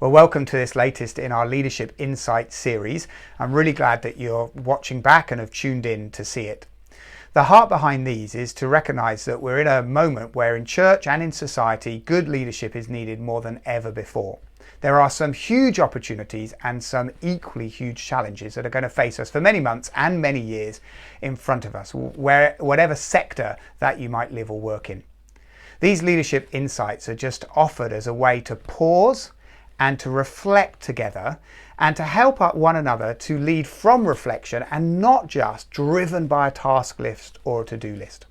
Well, welcome to this latest in our Leadership Insights series. I'm really glad that you're watching back and have tuned in to see it. The heart behind these is to recognise that we're in a moment where in church and in society, good leadership is needed more than ever before. There are some huge opportunities and some equally huge challenges that are going to face us for many months and many years in front of us, whatever sector that you might live or work in. These leadership insights are just offered as a way to pause and to reflect together and to help one another to lead from reflection and not just driven by a task list or a to-do list.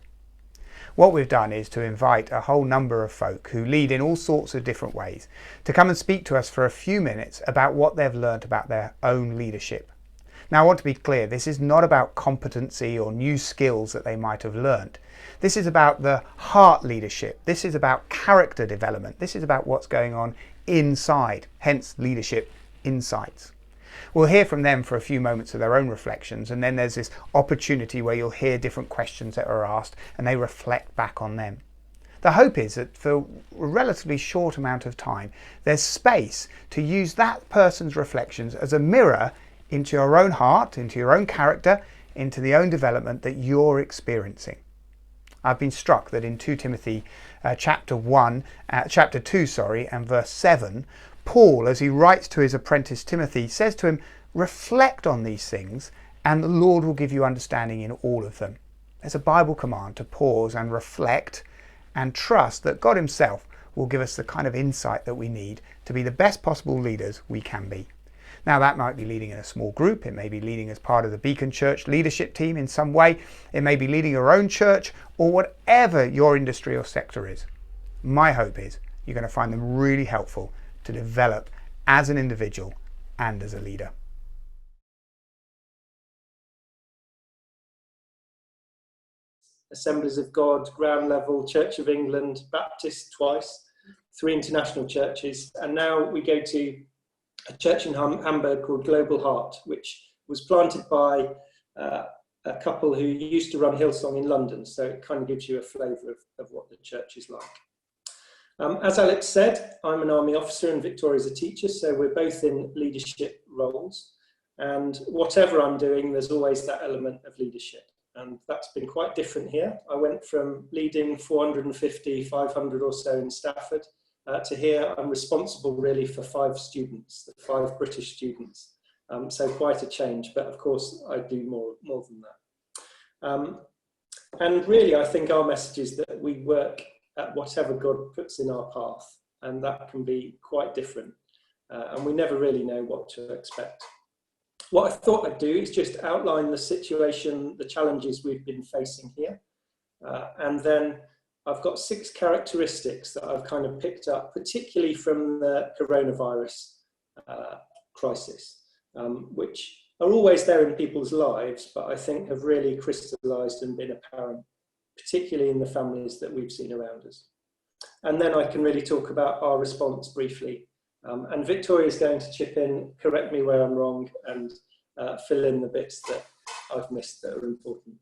What we've done is to invite a whole number of folk who lead in all sorts of different ways to come and speak to us for a few minutes about what they've learned about their own leadership. Now, I want to be clear, this is not about competency or new skills that they might have learned. This is about the heart leadership. This is about character development. This is about what's going on inside, hence leadership insights. We'll hear from them for a few moments of their own reflections, and then there's this opportunity where you'll hear different questions that are asked and they reflect back on them. The hope is that for a relatively short amount of time, there's space to use that person's reflections as a mirror into your own heart, into your own character, into the own development that you're experiencing. I've been struck that in 2 Timothy chapter 2, and verse 7, Paul, as he writes to his apprentice Timothy, says to him, reflect on these things and the Lord will give you understanding in all of them. There's a Bible command to pause and reflect and trust that God himself will give us the kind of insight that we need to be the best possible leaders we can be. Now, that might be leading in a small group, it may be leading as part of the Beacon Church leadership team in some way, it may be leading your own church, or whatever your industry or sector is. My hope is you're going to find them really helpful to develop as an individual and as a leader. Assemblies of God, Ground Level, Church of England, Baptist twice, 3 international churches, and now we go to a church in Hamburg called Global Heart, which was planted by a couple who used to run Hillsong in London, so it kind of gives you a flavour of what the church is like. As Alex said, I'm an army officer and Victoria's a teacher, so we're both in leadership roles, and whatever I'm doing, there's always that element of leadership, and that's been quite different here. I went from leading 450, 500 or so in Stafford, to here I'm responsible really for 5 students, the 5 British students. So quite a change, but of course I do more than that. And really I think our message is that we work at whatever God puts in our path, and that can be quite different. And we never really know what to expect. What I thought I'd do is just outline the situation, the challenges we've been facing here, and then I've got 6 characteristics that I've kind of picked up, particularly from the coronavirus crisis, which are always there in people's lives, but I think have really crystallised and been apparent, particularly in the families that we've seen around us. And then I can really talk about our response briefly. And Victoria is going to chip in, correct me where I'm wrong, and fill in the bits that I've missed that are important.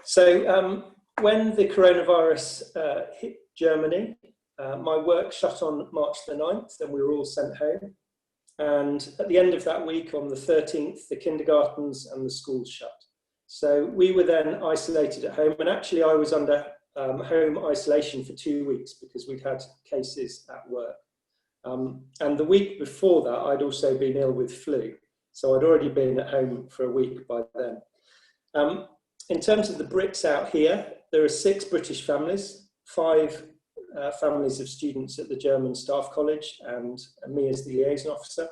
So, when the coronavirus hit Germany, my work shut on March the 9th and we were all sent home. And at the end of that week, on the 13th, the kindergartens and the schools shut. So we were then isolated at home, and actually I was under home isolation for 2 weeks because we'd had cases at work. And the week before that, I'd also been ill with flu. So I'd already been at home for a week by then. In terms of the Brits out here, there are 6 British families, 5 families of students at the German Staff College and me as the liaison officer.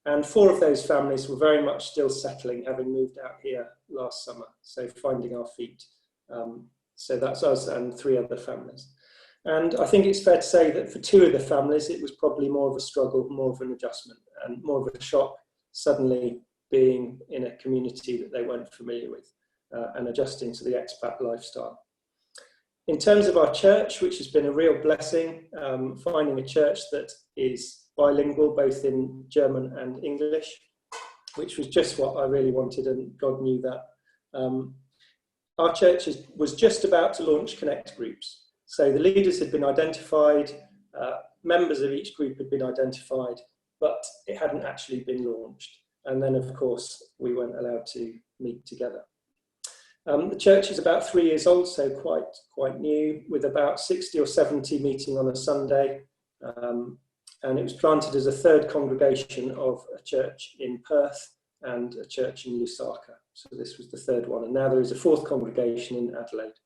And 4 of those families were very much still settling, having moved out here last summer, so finding our feet. So that's us and 3 other families. And I think it's fair to say that for 2 of the families, it was probably more of a struggle, more of an adjustment, and more of a shock suddenly being in a community that they weren't familiar with and adjusting to the expat lifestyle. In terms of our church, which has been a real blessing, finding a church that is bilingual, both in German and English, which was just what I really wanted, and God knew that. Our church was just about to launch Connect groups. So the leaders had been identified, members of each group had been identified, but it hadn't actually been launched. And then, of course, we weren't allowed to meet together. The church is about 3 years old, so quite new, with about 60 or 70 meeting on a Sunday. And it was planted as a third congregation of a church in Perth and a church in Lusaka. So this was the third one. And now there is a fourth congregation in Adelaide.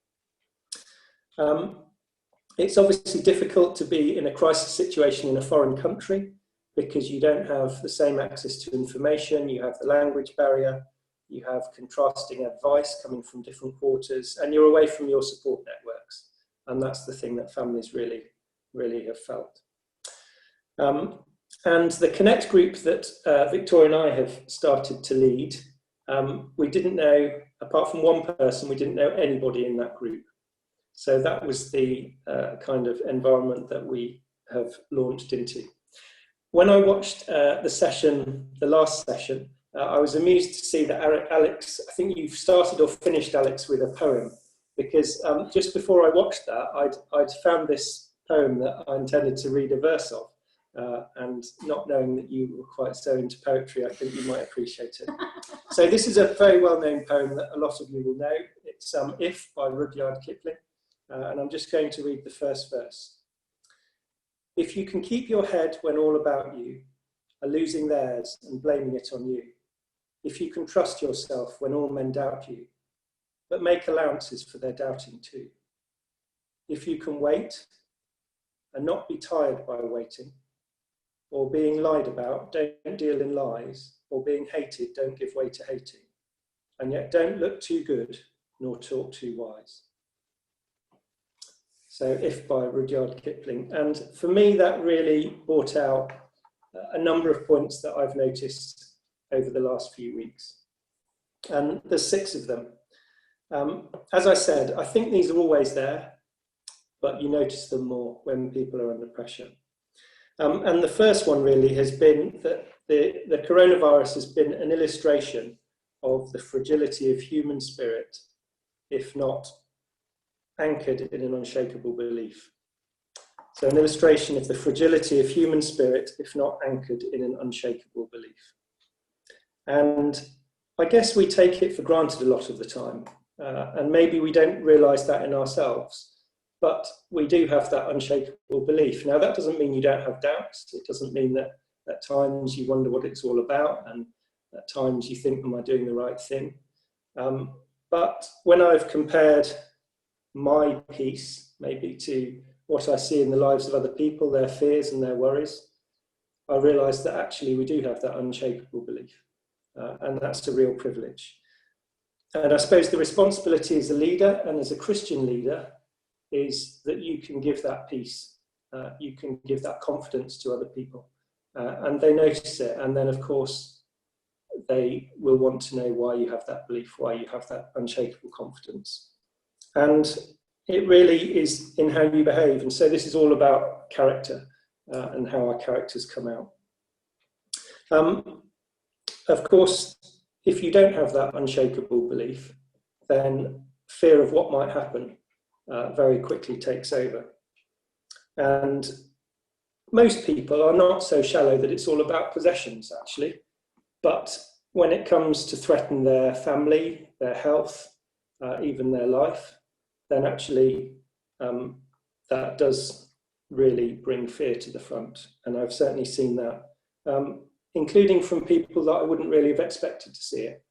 It's obviously difficult to be in a crisis situation in a foreign country because you don't have the same access to information, you have the language barrier, you have contrasting advice coming from different quarters, and you're away from your support networks. And that's the thing that families really, really have felt. And the Connect group that Victoria and I have started to lead, we didn't know, apart from one person, we didn't know anybody in that group. So that was the kind of environment that we have launched into. When I watched the last session, I was amused to see that Alex, I think you've started or finished, Alex, with a poem, because just before I watched that, I'd found this poem that I intended to read a verse of, and not knowing that you were quite so into poetry, I think you might appreciate it. So this is a very well-known poem that a lot of you will know. It's If by Rudyard Kipling, and I'm just going to read the first verse. If you can keep your head when all about you are losing theirs and blaming it on you, if you can trust yourself when all men doubt you, but make allowances for their doubting too. If you can wait and not be tired by waiting, or being lied about, don't deal in lies, or being hated, don't give way to hating, and yet don't look too good nor talk too wise. So If by Rudyard Kipling. And for me, that really brought out a number of points that I've noticed over the last few weeks. And there's 6 of them. As I said, I think these are always there, but you notice them more when people are under pressure. And the first one really has been that the coronavirus has been an illustration of the fragility of human spirit, if not anchored in an unshakable belief. So an illustration of the fragility of human spirit, if not anchored in an unshakable belief. And I guess we take it for granted a lot of the time, and maybe we don't realise that in ourselves, but we do have that unshakable belief. Now, that doesn't mean you don't have doubts. It doesn't mean that at times you wonder what it's all about, and at times you think, am I doing the right thing? But when I've compared my peace maybe to what I see in the lives of other people, their fears and their worries, I realise that actually we do have that unshakable belief, and that's a real privilege. And I suppose the responsibility as a leader and as a Christian leader is that you can give that peace, you can give that confidence to other people, and they notice it, and then of course they will want to know why you have that belief, why you have that unshakable confidence. And it really is in how you behave. And so this is all about character and how our characters come out. Of course, if you don't have that unshakable belief, then fear of what might happen very quickly takes over. And most people are not so shallow that it's all about possessions, actually. But when it comes to threaten their family, their health, even their life, then actually that does really bring fear to the front. And I've certainly seen that, including from people that I wouldn't really have expected to see it.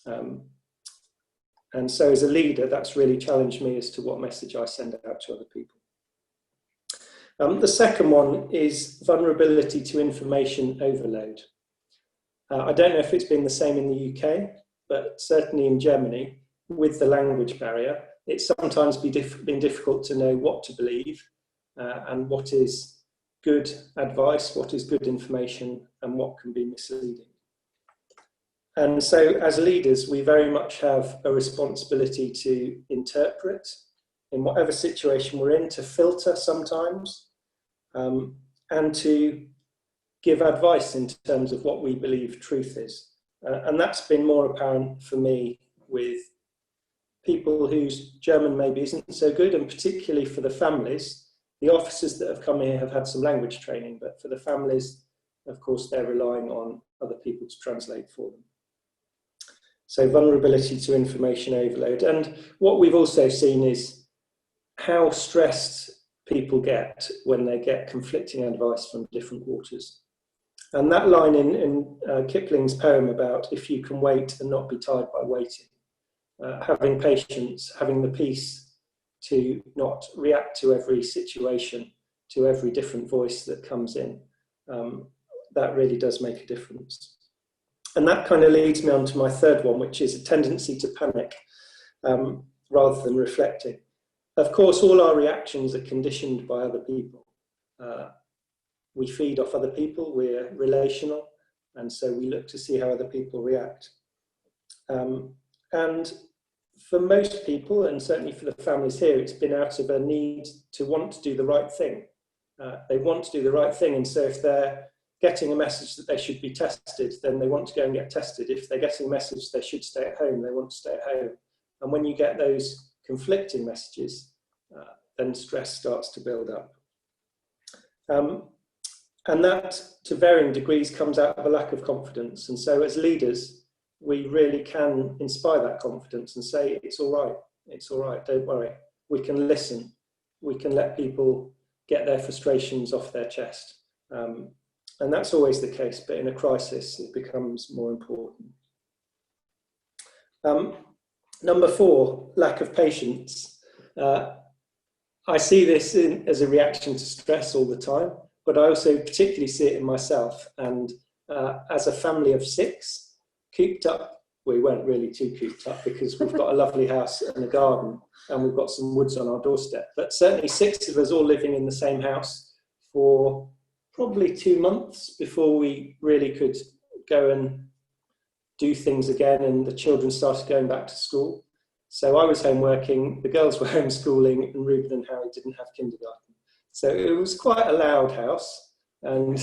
And so as a leader, that's really challenged me as to what message I send out to other people. The second one is vulnerability to information overload. I don't know if it's been the same in the UK, but certainly in Germany, with the language barrier, it's sometimes been difficult to know what to believe and what is good advice, what is good information, and what can be misleading. And so as leaders, we very much have a responsibility to interpret in whatever situation we're in, to filter sometimes, and to give advice in terms of what we believe truth is. And that's been more apparent for me with people whose German maybe isn't so good, and particularly for the families. The officers that have come here have had some language training, but for the families, of course, they're relying on other people to translate for them. So vulnerability to information overload. And what we've also seen is how stressed people get when they get conflicting advice from different quarters. And that line in Kipling's poem about if you can wait and not be tired by waiting, having patience, having the peace to not react to every situation, to every different voice that comes in, that really does make a difference. And that kind of leads me on to my third one, which is a tendency to panic rather than reflecting. Of course, all our reactions are conditioned by other people. We feed off other people, we're relational, and so we look to see how other people react. And for most people, and certainly for the families here, it's been out of a need to want to do the right thing. They want to do the right thing, and so if they're getting a message that they should be tested, then they want to go and get tested. If they're getting a message they should stay at home, they want to stay at home. And when you get those conflicting messages, then stress starts to build up. And that, to varying degrees, comes out of a lack of confidence. And so as leaders, we really can inspire that confidence and say, it's all right, don't worry. We can listen. We can let people get their frustrations off their chest. And that's always the case, but in a crisis, it becomes more important. Number 4, lack of patience. I see this as a reaction to stress all the time, but I also particularly see it in myself. And as a family of 6, cooped up, we weren't really too cooped up because we've got a lovely house and a garden and we've got some woods on our doorstep. But certainly 6 of us all living in the same house for probably 2 months before we really could go and do things again, and the children started going back to school. So I was home working, the girls were homeschooling, and Ruben and Harry didn't have kindergarten. So it was quite a loud house, and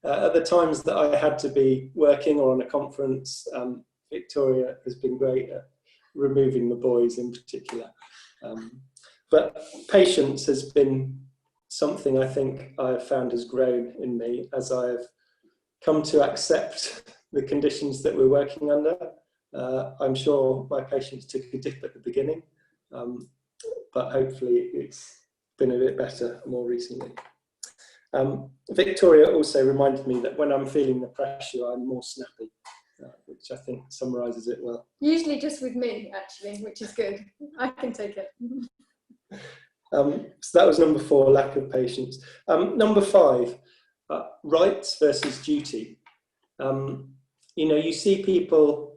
at the times that I had to be working or on a conference, Victoria has been great at removing the boys in particular. But patience has been something I think I have found has grown in me as I have come to accept the conditions that we're working under. I'm sure my patience took a dip at the beginning, but hopefully it's been a bit better more recently. Victoria also reminded me that when I'm feeling the pressure, I'm more snappy, which I think summarises it well. Usually just with me, actually, which is good. I can take it. So that was number 4, lack of patience. Number 5, rights versus duty. You see people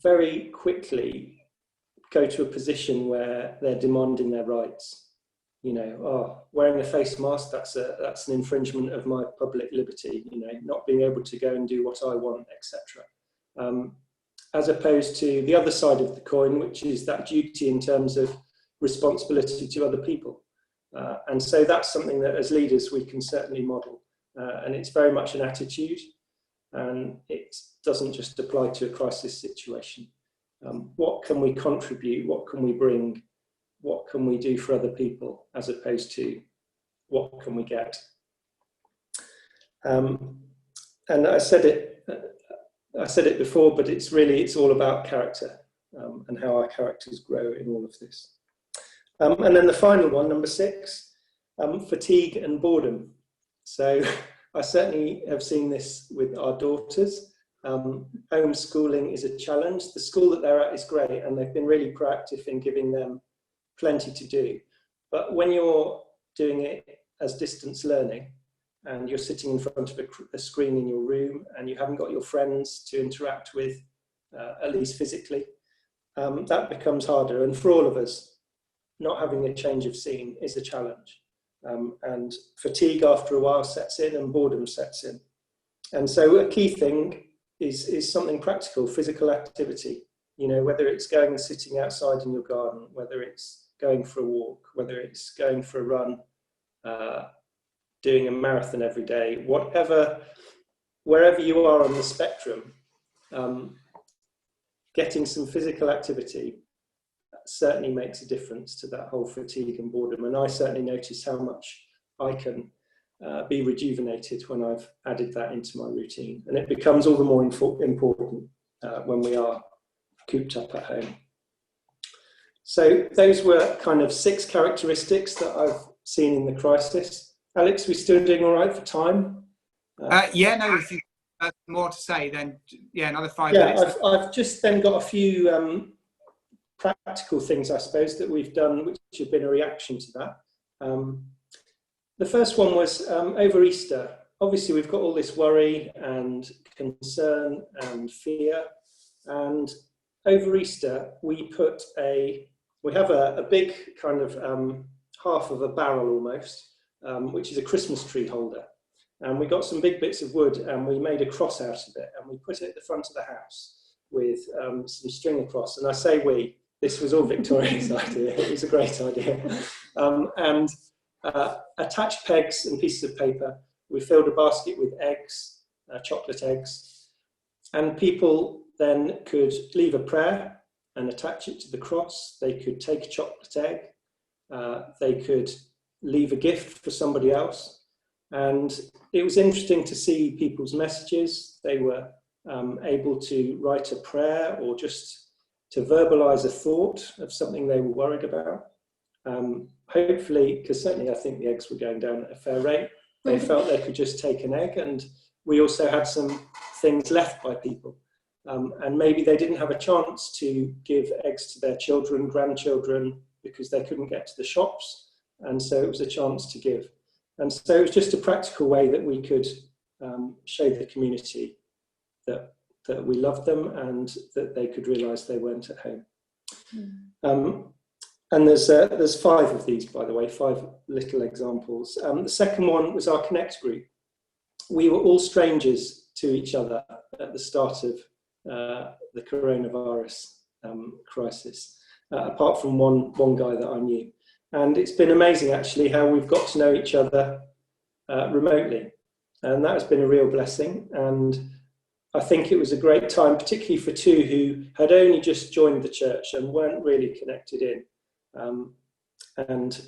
very quickly go to a position where they're demanding their rights. Wearing a face mask, that's an infringement of my public liberty, not being able to go and do what I want, etc. As opposed to the other side of the coin, which is that duty in terms of responsibility to other people. And so that's something that as leaders we can certainly model. And it's very much an attitude, and it doesn't just apply to a crisis situation. What can we contribute? What can we bring? What can we do for other people, as opposed to what can we get? And I said it before, but it's all about character, and how our characters grow in all of this. And then the final one, number 6, fatigue and boredom. So I certainly have seen this with our daughters. Homeschooling is a challenge. The school that they're at is great, and they've been really proactive in giving them plenty to do. But when you're doing it as distance learning, and you're sitting in front of a screen in your room, and you haven't got your friends to interact with, at least physically, that becomes harder. And for all of us, not having a change of scene is a challenge. And fatigue after a while sets in, and boredom sets in. And so a key thing is something practical, physical activity. Whether it's going and sitting outside in your garden, whether it's going for a walk, whether it's going for a run, doing a marathon every day, wherever you are on the spectrum, getting some physical activity certainly makes a difference to that whole fatigue and boredom. And I certainly notice how much I can be rejuvenated when I've added that into my routine. And it becomes all the more important when we are cooped up at home. So those were kind of 6 characteristics that I've seen in the crisis. Alex, we still doing all right for time? Yeah, no, if you have more to say, then yeah, another 5 yeah, minutes. I've just then got a few practical things, I suppose, that we've done, which have been a reaction to that. The first one was over Easter. Obviously, we've got all this worry and concern and fear. And over Easter, we have a big kind of half of a barrel almost, which is a Christmas tree holder. And we got some big bits of wood and we made a cross out of it and we put it at the front of the house with some string across. And I say we, this was all Victoria's idea. It was a great idea. And attached pegs and pieces of paper. We filled a basket with eggs, chocolate eggs. And people then could leave a prayer and attach it to the cross. They could take a chocolate egg. They could leave a gift for somebody else. And it was interesting to see people's messages. They were able to write a prayer or just to verbalize a thought of something they were worried about. Hopefully, because certainly I think the eggs were going down at a fair rate, they felt they could just take an egg. And we also had some things left by people. And maybe they didn't have a chance to give eggs to their children, grandchildren, because they couldn't get to the shops. And so it was a chance to give. And so it was just a practical way that we could show the community that we loved them and that they could realise they weren't at home. And there's 5 of these, by the way, 5 little examples. The second one was our Connect group. We were all strangers to each other at the start of the coronavirus crisis, apart from one guy that I knew. And it's been amazing, actually, how we've got to know each other remotely. And that has been a real blessing. And I think it was a great time, particularly for 2 who had only just joined the church and weren't really connected in. And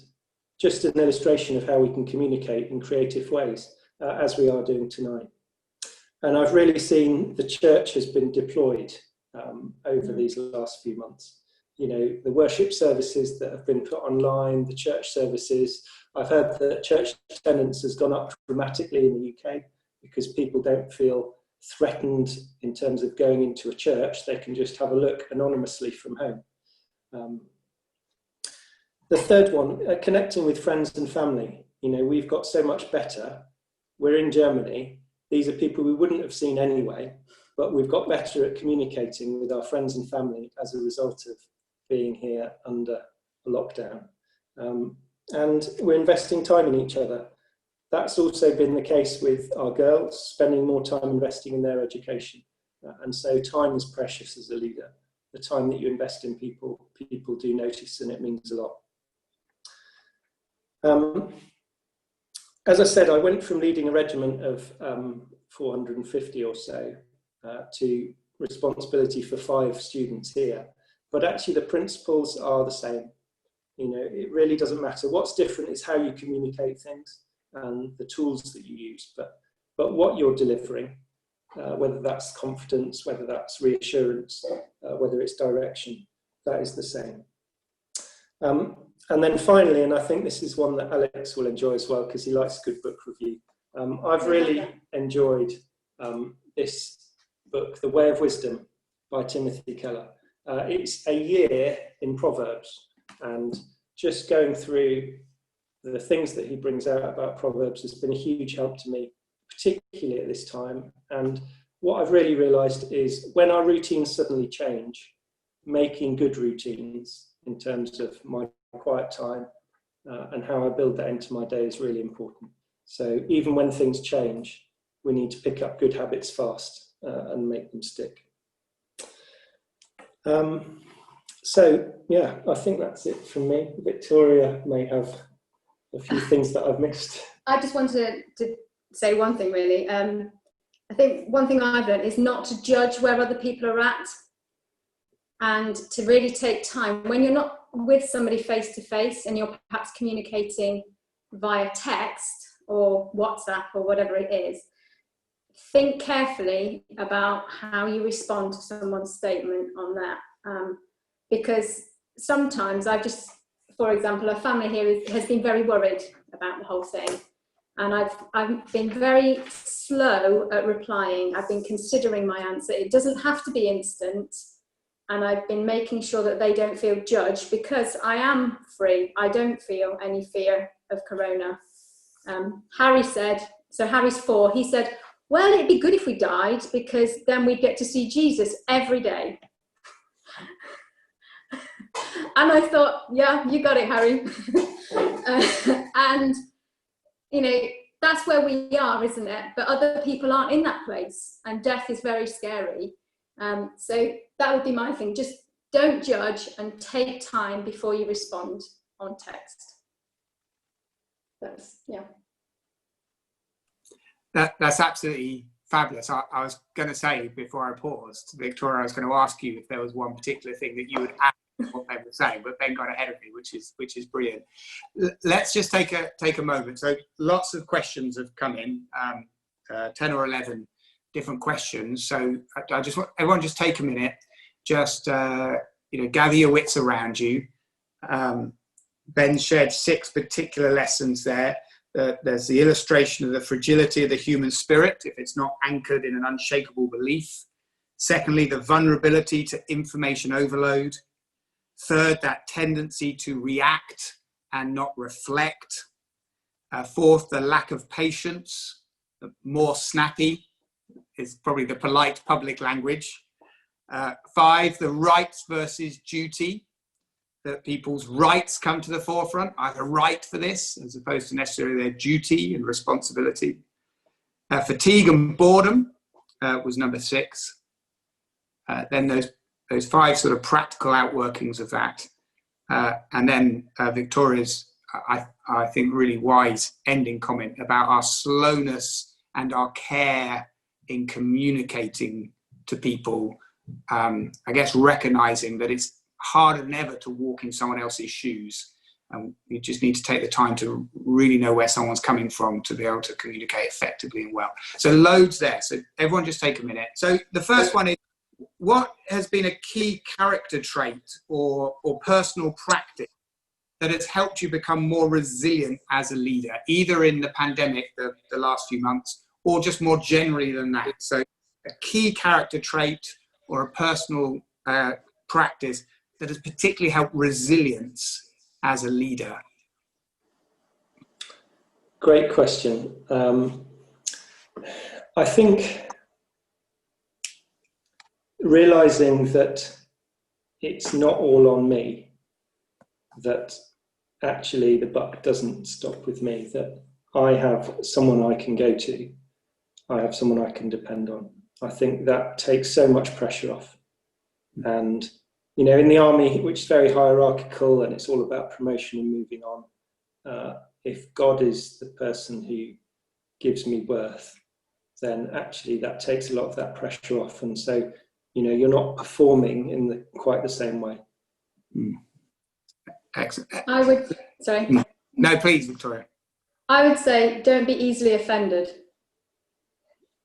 just an illustration of how we can communicate in creative ways, as we are doing tonight. And I've really seen the church has been deployed over these last few months. You know, the worship services that have been put online, the church services. I've heard that church attendance has gone up dramatically in the UK because people don't feel threatened in terms of going into a church. They can just have a look anonymously from home. The third one, connecting with friends and family. You know, we've got so much better. We're in Germany. These are people we wouldn't have seen anyway, but we've got better at communicating with our friends and family as a result of being here under a lockdown. And we're investing time in each other. That's also been the case with our girls, spending more time investing in their education. And so time is precious as a leader. The time that you invest in people, people do notice, and it means a lot. As I said, I went from leading a regiment of 450 or so to responsibility for 5 students here. But actually the principles are the same. You know, it really doesn't matter. What's different is how you communicate things and the tools that you use, but what you're delivering, whether that's confidence, whether that's reassurance, whether it's direction, that is the same. And then finally, and I think this is one that Alex will enjoy as well because he likes a good book review. I've really enjoyed this book, The Way of Wisdom by Timothy Keller. It's a year in Proverbs, and just going through the things that he brings out about Proverbs has been a huge help to me, particularly at this time. And what I've really realised is when our routines suddenly change, making good routines in terms of my quiet time and how I build that into my day is really important. So even when things change, we need to pick up good habits fast and make them stick. So yeah, I think that's it from me. Victoria may have a few things that I've missed. I just wanted to say one thing really. I think one thing I've learned is not to judge where other people are at and to really take time. When you're not with somebody face to face and you're perhaps communicating via text or WhatsApp or whatever it is, think carefully about how you respond to someone's statement on that. Because sometimes for example, a family here has been very worried about the whole thing. And I've been very slow at replying. I've been considering my answer. It doesn't have to be instant. And I've been making sure that they don't feel judged, because I am free. I don't feel any fear of corona. Harry said, so Harry's 4, he said, well, it'd be good if we died, because then we'd get to see Jesus every day. And I thought, yeah, you got it, Harry. And, that's where we are, isn't it? But other people aren't in that place, and death is very scary. So that would be my thing. Just don't judge and take time before you respond on text. That's absolutely fabulous. I was going to say, before I paused, Victoria, I was going to ask you if there was one particular thing that you would add to what they were saying, but Ben got ahead of me, which is brilliant. Let's just take a moment. So lots of questions have come in, 10 or 11 different questions. So I just want everyone just take a minute, just gather your wits around you. Ben shared 6 particular lessons there. There's the illustration of the fragility of the human spirit if it's not anchored in an unshakable belief. Secondly, the vulnerability to information overload. Third, that tendency to react and not reflect. Fourth, the lack of patience, more snappy is probably the polite public language. 5, the rights versus duty, that people's rights come to the forefront. I have a right for this, as opposed to necessarily their duty and responsibility. Fatigue and boredom was number 6. Then those 5 sort of practical outworkings of that. And then Victoria's, I think, really wise ending comment about our slowness and our care in communicating to people. I guess recognizing that it's harder than ever to walk in someone else's shoes, and you just need to take the time to really know where someone's coming from to be able to communicate effectively and well. So loads there. So everyone just take a minute. So the first one is, what has been a key character trait or personal practice that has helped you become more resilient as a leader, either in the pandemic, the last few months, or just more generally than that? So a key character trait or a personal practice that has particularly helped resilience as a leader? Great question. I think realizing that it's not all on me, that actually the buck doesn't stop with me, that I have someone I can go to, I have someone I can depend on. I think that takes so much pressure off. And in the army, which is very hierarchical and it's all about promotion and moving on, if God is the person who gives me worth, then actually that takes a lot of that pressure off. And so, you're not performing in quite the same way. Excellent. Sorry. No, please, Victoria. I would say don't be easily offended.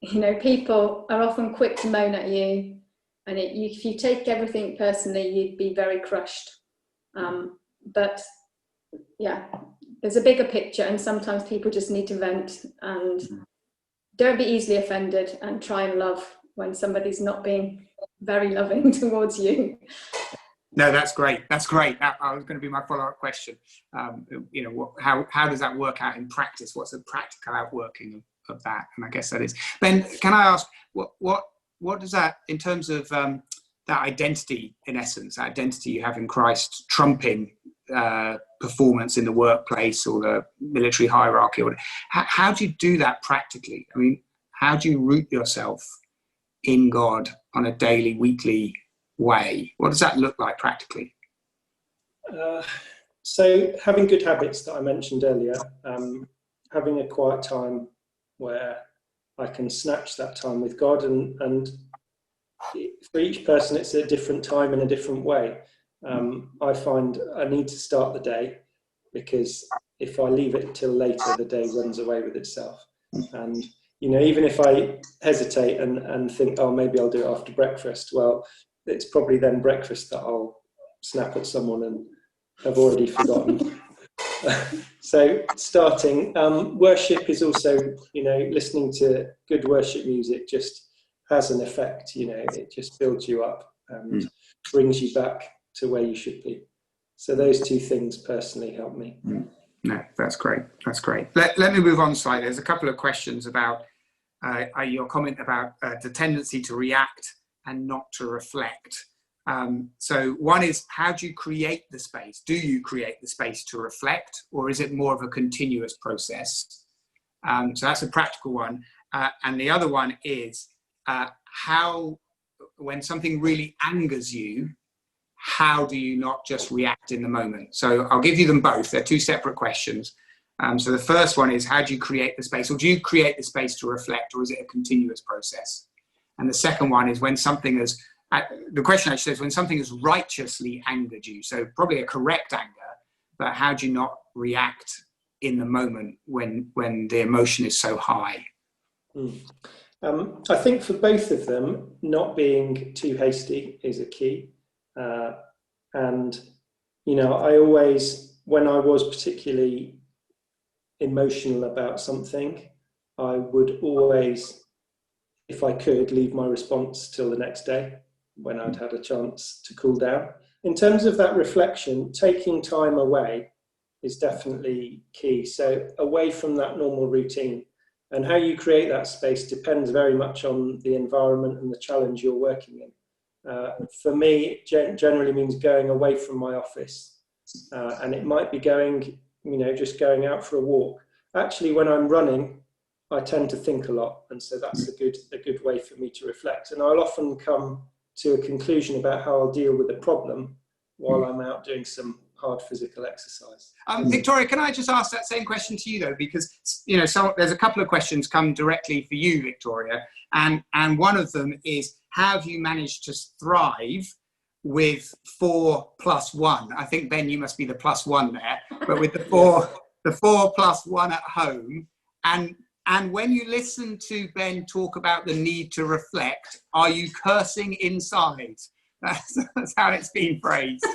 People are often quick to moan at you, and if you take everything personally, you'd be very crushed. But yeah, there's a bigger picture, and sometimes people just need to vent. And don't be easily offended, and try and love when somebody's not being very loving towards you. No, that's great. That's great. That was going to be my follow-up question. How does that work out in practice? What's the practical outworking of that? And I guess that is. Ben, can I ask, what does that, in terms of that identity, in essence, that identity you have in Christ, trumping performance in the workplace or the military hierarchy? How do you do that practically? I mean, how do you root yourself in God on a daily, weekly way? What does that look like practically? So having good habits that I mentioned earlier, having a quiet time where I can snatch that time with God, and for each person it's a different time in a different way. I find I need to start the day because if I leave it till later, the day runs away with itself. And, you know, even if I hesitate and think, oh, maybe I'll do it after breakfast, well, it's probably then breakfast that I'll snap at someone and have already forgotten. So starting, worship is also, you know, listening to good worship music just has an effect, you know, it just builds you up and brings you back to where you should be. So those two things personally help me. No, that's great. That's great. Let me move on slightly. There's a couple of questions about your comment about the tendency to react and not to reflect. So one is, how do you create the space? Do you create the space to reflect, or is it more of a continuous process? So that's a practical one. And the other one is how, when something really angers you, how do you not just react in the moment? So I'll give you them both. They're two separate questions. So the first one is, how do you create the space? Or do you create the space to reflect, or is it a continuous process? And the second one is, when something has, the question actually says, when something has righteously angered you, so probably a correct anger, but how do you not react in the moment when the emotion is so high? I think for both of them, not being too hasty is a key. And, you know, I always, when I was particularly emotional about something, I would always, if I could, leave my response till the next day when I'd had a chance to cool down. In terms of that reflection, taking time away is definitely key. So away from that normal routine, and how you create that space depends very much on the environment and the challenge you're working in. For me, it generally means going away from my office, and it might be going, you know, just going out for a walk. Actually, when I'm running, I tend to think a lot, and so that's a good way for me to reflect. And I'll often come to a conclusion about how I'll deal with a problem while I'm out doing some hard physical exercise. Victoria, can I just ask that same question to you though? Because, you know, so there's a couple of questions come directly for you, Victoria, and one of them is, how have you managed to thrive with 4+1? I think, Ben, you must be the +1 there, but with the 4+1 at home, and when you listen to Ben talk about the need to reflect, are you cursing inside? That's how it's been phrased.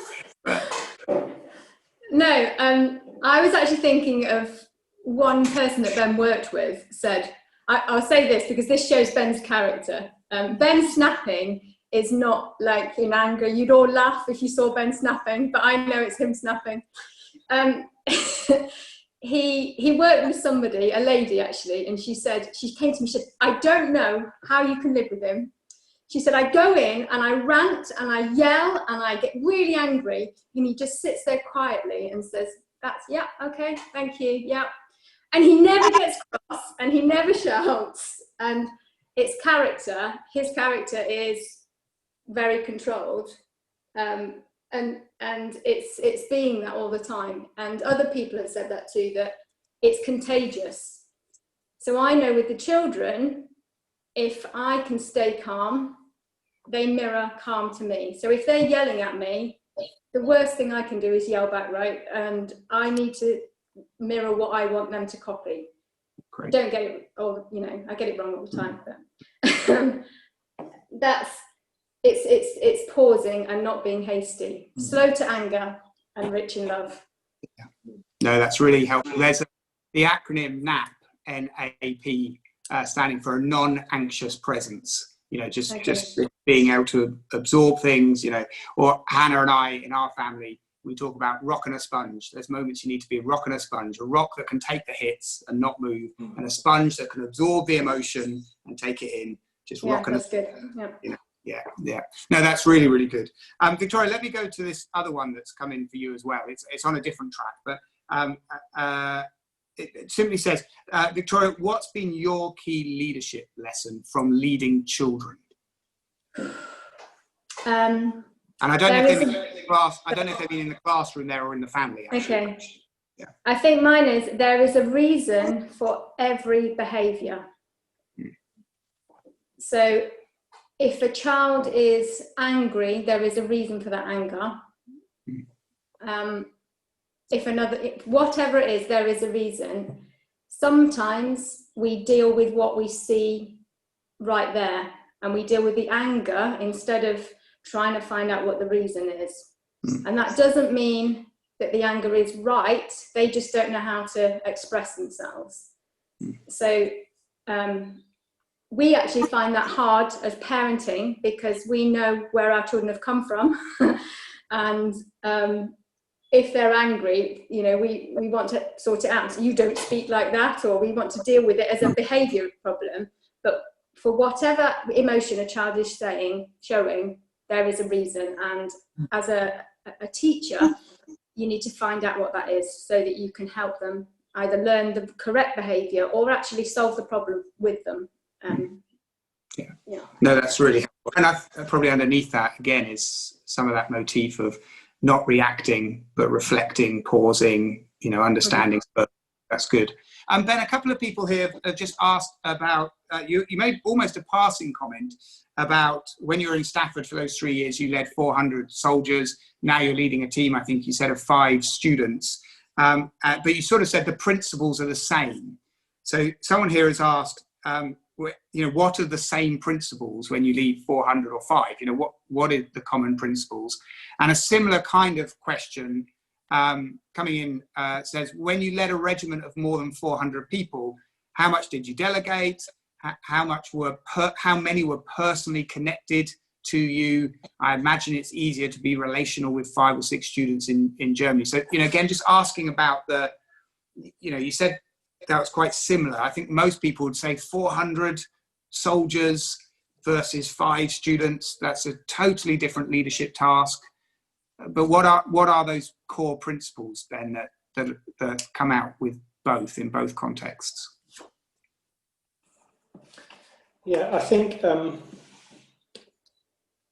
No, I was actually thinking of one person that Ben worked with said, I'll say this because this shows Ben's character. Ben snapping is not like in anger. You'd all laugh if you saw Ben snapping, but I know it's him snapping. He worked with somebody, a lady actually, and she came to me, she said, I don't know how you can live with him. She said, I go in and I rant and I yell and I get really angry, and he just sits there quietly and says, yeah, okay, thank you, yeah. And he never gets cross and he never shouts, and it's character. His character is very controlled, and it's being that all the time. And other people have said that too, that it's contagious. So I know with the children, if I can stay calm, they mirror calm to me. So if they're yelling at me, the worst thing I can do is yell back, right? And I need to mirror what I want them to copy. Great. Don't get it, or you know, I get it wrong all the time. But it's pausing and not being hasty, slow to anger and rich in love. Yeah. No, that's really helpful. There's the acronym NAP, N-A-P, standing for a non-anxious presence. You know, just being able to absorb things. You know, or Hannah and I in our family, we talk about rock and a sponge. There's moments you need to be a rock and a sponge, a rock that can take the hits and not move, and a sponge that can absorb the emotion and take it in. Just rock and that's good. Yeah. You know, yeah. No, that's really, really good. Victoria, let me go to this other one that's come in for you as well. It's on a different track, but it simply says, Victoria, what's been your key leadership lesson from leading children? And I don't know if they've been in the class. I don't know if they've been in the classroom there or in the family. Actually. Okay. Yeah. I think mine is, there is a reason for every behaviour. So if a child is angry, there is a reason for that anger. whatever it is, there is a reason. Sometimes we deal with what we see right there, and we deal with the anger instead of trying to find out what the reason is. And that doesn't mean that the anger is right, they just don't know how to express themselves. So we actually find that hard as parenting, because we know where our children have come from. And if they're angry, you know, we want to sort it out. So you don't speak like that, or we want to deal with it as a behaviour problem. But for whatever emotion a child is showing, there is a reason. And as a teacher, you need to find out what that is, so that you can help them either learn the correct behaviour or actually solve the problem with them. Yeah. No, that's really helpful. And I've probably underneath that again is some of that motif of not reacting but reflecting, pausing, you know, understanding. But that's good. Ben, a couple of people here have just asked about you made almost a passing comment about when you were in Stafford for those 3 years, you led 400 soldiers. Now you're leading a team, I think you said, of 5 students. But you sort of said the principles are the same. So someone here has asked, you know, what are the same principles when you lead 400 or 5? You know, what are the common principles? And a similar kind of question coming in says, when you led a regiment of more than 400 people, how much did you delegate? How many were personally connected to you? I imagine it's easier to be relational with 5 or 6 students in Germany. So, you know, again, just asking about the, you know, you said that was quite similar. I think most people would say 400 soldiers versus 5 students. That's a totally different leadership task. But what are those core principles then that come out with both in both contexts? Yeah, I think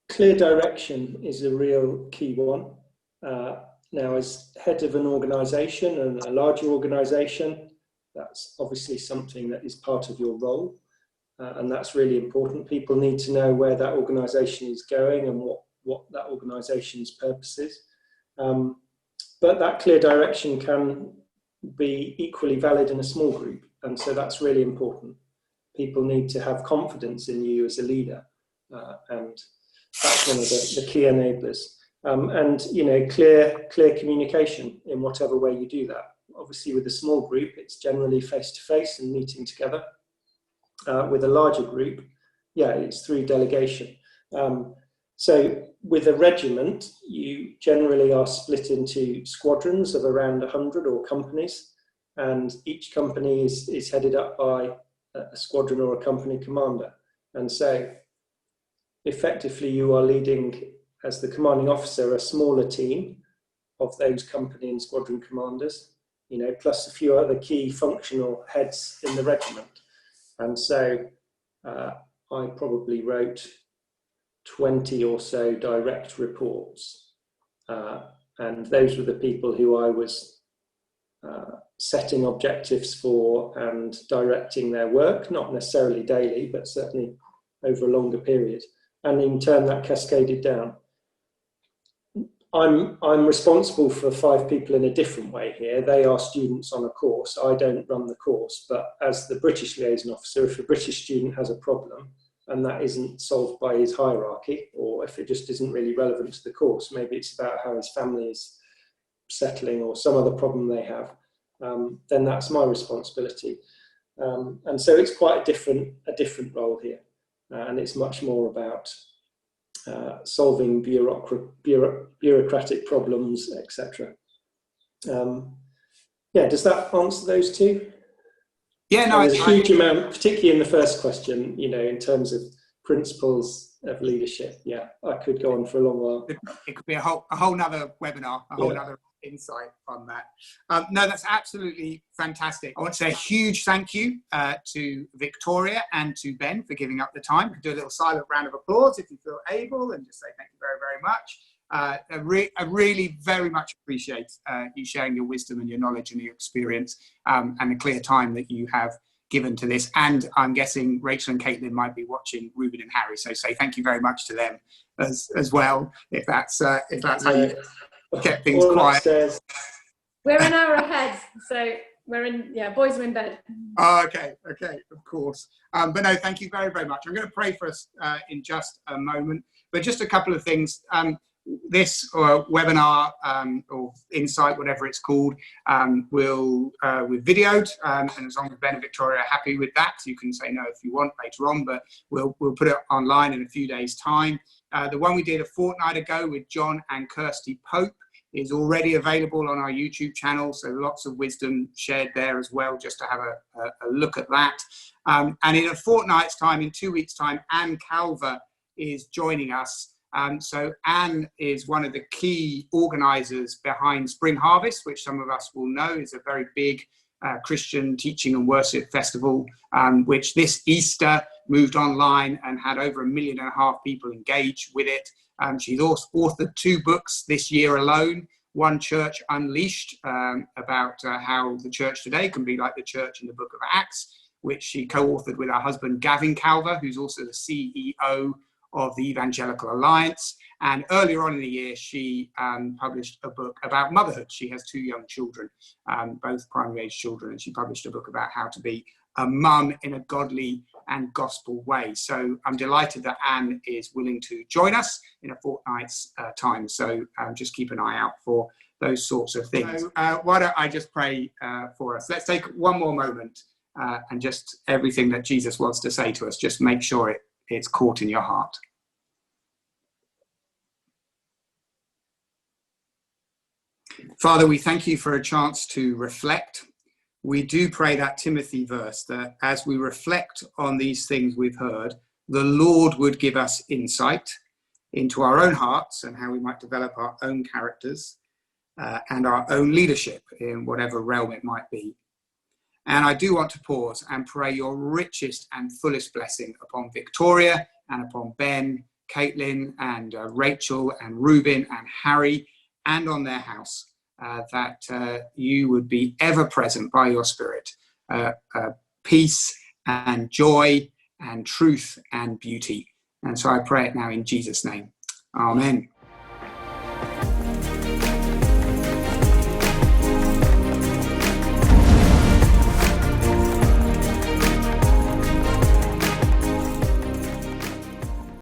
clear direction is a real key one. Now, as head of an organisation and a larger organisation, that's obviously something that is part of your role, and that's really important. People need to know where that organisation is going and what that organisation's purpose is. But that clear direction can be equally valid in a small group, and so that's really important. People need to have confidence in you as a leader, and that's one of the key enablers. And, you know, clear communication in whatever way you do that. Obviously, with a small group, it's generally face-to-face and meeting together. With a larger group, yeah, it's through delegation. So with a regiment, you generally are split into squadrons of around 100 or companies, and each company is headed up by a squadron or a company commander. And so effectively you are leading, as the commanding officer, a smaller team of those company and squadron commanders, you know, plus a few other key functional heads in the regiment. And so I probably wrote 20 or so direct reports, and those were the people who I was setting objectives for and directing their work, not necessarily daily, but certainly over a longer period. And in turn, that cascaded down. I'm responsible for 5 people in a different way here. They are students on a course. I don't run the course, but as the British liaison officer, if a British student has a problem and that isn't solved by his hierarchy, or if it just isn't really relevant to the course, maybe it's about how his family is settling or some other problem they have, then that's my responsibility. And so it's quite a different role here. And it's much more about solving bureaucratic problems, etc. Yeah, does that answer those two? Yeah, no, there's a huge amount, particularly in the first question, you know, in terms of principles of leadership. Yeah, I could go on for a long while. It could be a whole nother webinar, a whole nother insight on that. No, that's absolutely fantastic. I want to say a huge thank you to Victoria and to Ben for giving up the time. We could do a little silent round of applause if you feel able, and just say thank you very, very much. I really very much appreciate you sharing your wisdom and your knowledge and your experience, and the clear time that you have given to this. And I'm guessing Rachel and Caitlin might be watching Ruben and Harry, so say thank you very much to them as well, if that's how you kept things quiet. We're an hour ahead, so we're in, boys are in bed. Oh, okay, of course. But no, thank you very, very much. I'm going to pray for us in just a moment, but just a couple of things. This webinar or insight, whatever it's called, we've videoed, and as long as Ben and Victoria are happy with that, you can say no if you want later on, but we'll put it online in a few days' time. The one we did a fortnight ago with John and Kirsty Pope is already available on our YouTube channel, so lots of wisdom shared there as well, just to have a look at that. And in a fortnight's time, in 2 weeks' time, Anne Calver is joining us. So Anne is one of the key organisers behind Spring Harvest, which some of us will know is a very big Christian teaching and worship festival, which this Easter moved online and had over 1.5 million people engage with it. She's authored 2 books this year alone. One, Church Unleashed, about how the church today can be like the church in the book of Acts, which she co-authored with her husband, Gavin Calver, who's also the CEO of the Evangelical Alliance. And earlier on in the year, she published a book about motherhood. She has 2 young children, both primary age children, and she published a book about how to be a mum in a godly and gospel way. So I'm delighted that Anne is willing to join us in a fortnight's time. So just keep an eye out for those sorts of things. So, why don't I just pray for us? Let's take one more moment and just everything that Jesus wants to say to us, just make sure it's caught in your heart. Father, we thank you for a chance to reflect. We do pray that Timothy verse, that as we reflect on these things we've heard, the Lord would give us insight into our own hearts and how we might develop our own characters and our own leadership in whatever realm it might be. And I do want to pause and pray your richest and fullest blessing upon Victoria and upon Ben, Caitlin and Rachel and Ruben and Harry and on their house, that you would be ever present by your Spirit, peace and joy and truth and beauty. And so I pray it now in Jesus' name. Amen.